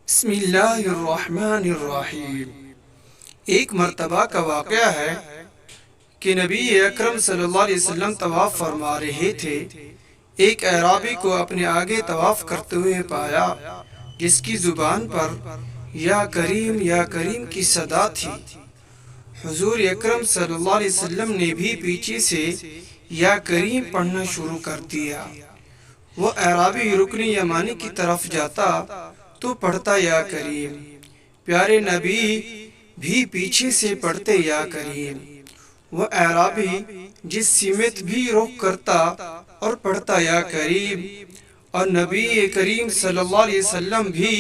بسم اللہ الرحمن الرحیم۔ ایک مرتبہ کا واقعہ ہے کہ نبی اکرم صلی اللہ علیہ وسلم طواف فرما رہے تھے۔ ایک اعرابی کو اپنے آگے طواف کرتے ہوئے پایا جس کی زبان پر یا کریم کی صدا تھی۔ حضور اکرم صلی اللہ علیہ وسلم نے بھی پیچھے سے یا کریم پڑھنا شروع کر دیا۔ وہ اعرابی رکن یمانی کی طرف جاتا تو پڑھتا یا کریم، پیارے نبی بھی پیچھے سے پڑھتے یا کریم۔ وہ اعرابی جس سمت بھی رخ کرتا اور پڑھتا یا کریم، اور نبی کریم صلی اللہ علیہ وسلم بھی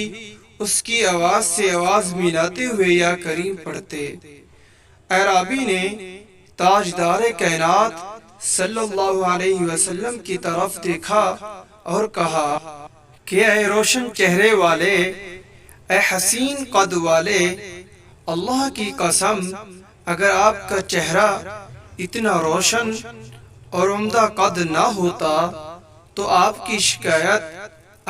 اس کی آواز سے آواز ملاتے ہوئے یا کریم پڑھتے۔ اعرابی نے تاجدار کائنات صلی اللہ علیہ وسلم کی طرف دیکھا اور کہا کہ اے روشن چہرے والے، اے حسین قد والے، اللہ کی قسم اگر آپ کا چہرہ اتنا روشن اور عمدہ قد نہ ہوتا تو آپ کی شکایت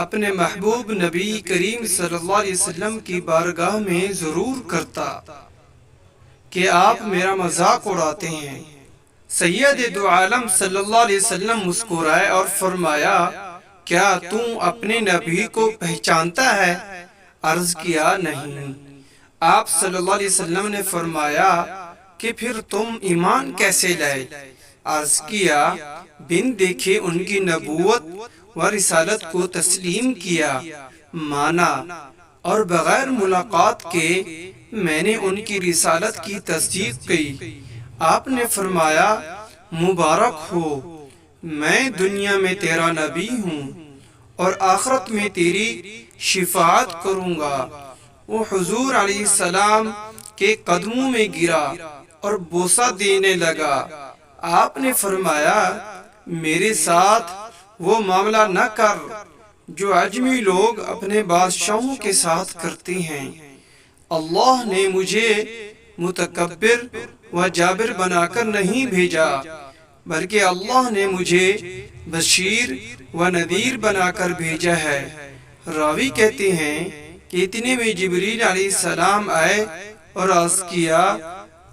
اپنے محبوب نبی کریم صلی اللہ علیہ وسلم کی بارگاہ میں ضرور کرتا کہ آپ میرا مذاق اڑاتے ہیں۔ سید دو عالم صلی اللہ علیہ وسلم مسکرائے اور فرمایا، کیا تم اپنے نبی کو پہچانتا ہے؟ عرض کیا نہیں۔ آپ صلی اللہ علیہ وسلم نے فرمایا کہ پھر تم ایمان کیسے لائے؟ عرض کیا، بن دیکھے ان کی نبوت و رسالت کو تسلیم کیا، مانا، اور بغیر ملاقات کے میں نے ان کی رسالت کی تصدیق کی۔ آپ نے فرمایا، مبارک ہو، میں دنیا میں تیرا نبی ہوں اور آخرت میں تیری شفاعت کروں گا۔ وہ حضور علیہ السلام کے قدموں میں گرا اور بوسہ دینے لگا۔ آپ نے فرمایا، میرے ساتھ وہ معاملہ نہ کر جو عجمی لوگ اپنے بادشاہوں کے ساتھ کرتے ہیں۔ اللہ نے مجھے متکبر و جابر بنا کر نہیں بھیجا، بلکہ اللہ نے مجھے بشیر و نذیر بنا کر بھیجا ہے۔ راوی کہتے ہیں کہ اتنے میں جبریل علیہ السلام آئے اور عرض کیا،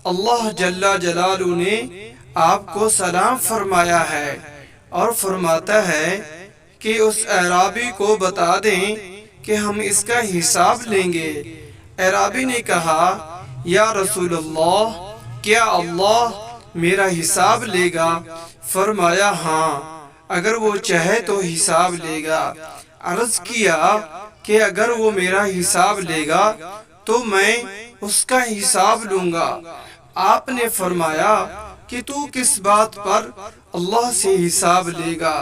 اللہ جل جلالہ نے آپ کو سلام فرمایا ہے اور فرماتا ہے کہ اس اعرابی کو بتا دیں کہ ہم اس کا حساب لیں گے۔ اعرابی نے کہا، یا رسول اللہ، کیا اللہ میرا حساب لے گا؟ فرمایا، ہاں، اگر وہ چاہے تو حساب لے گا۔ عرض کیا کہ اگر وہ میرا حساب لے گا تو میں اس کا حساب لوں گا۔ آپ نے فرمایا کہ تو کس بات پر اللہ سے حساب لے گا؟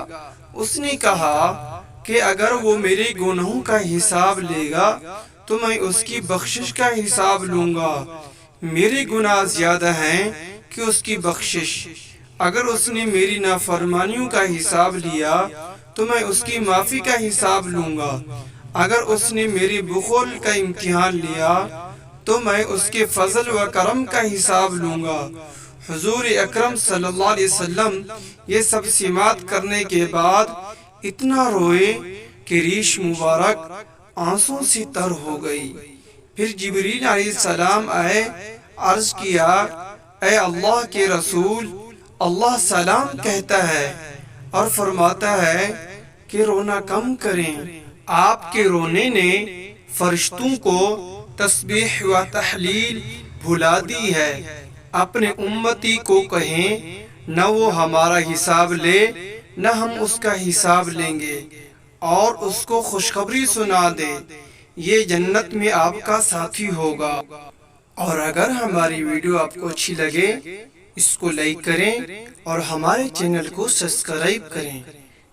اس نے کہا کہ اگر وہ میرے گناہوں کا حساب لے گا تو میں اس کی بخشش کا حساب لوں گا۔ میرے گناہ زیادہ ہیں کہ اس کی بخشش۔ اگر اس نے میری نافرمانیوں کا حساب لیا تو میں اس کی معافی کا حساب لوں گا۔ اگر اس نے میری بخل کا امتحان لیا تو میں اس کے فضل و کرم کا حساب لوں گا۔ حضور اکرم صلی اللہ علیہ وسلم یہ سب سماعت کرنے کے بعد اتنا روئے کہ ریش مبارک آنسوں سے تر ہو گئی۔ پھر جبریل علیہ السلام آئے، عرض کیا، اے اللہ کے رسول، اللہ سلام کہتا ہے اور فرماتا ہے کہ رونا کم کریں۔ آپ کے رونے نے فرشتوں کو تسبیح و تحلیل بھلا دی ہے۔ اپنے امتی کو کہیں، نہ وہ ہمارا حساب لے نہ ہم اس کا حساب لیں گے، اور اس کو خوشخبری سنا دے، یہ جنت میں آپ کا ساتھی ہوگا۔ اور اگر ہماری ویڈیو آپ کو اچھی لگے اس کو لائک کریں اور ہمارے چینل کو سبسکرائب کریں،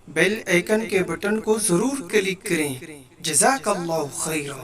بیل آئیکن کے بٹن کو ضرور کلک کریں۔ جزاک اللہ خیرہ۔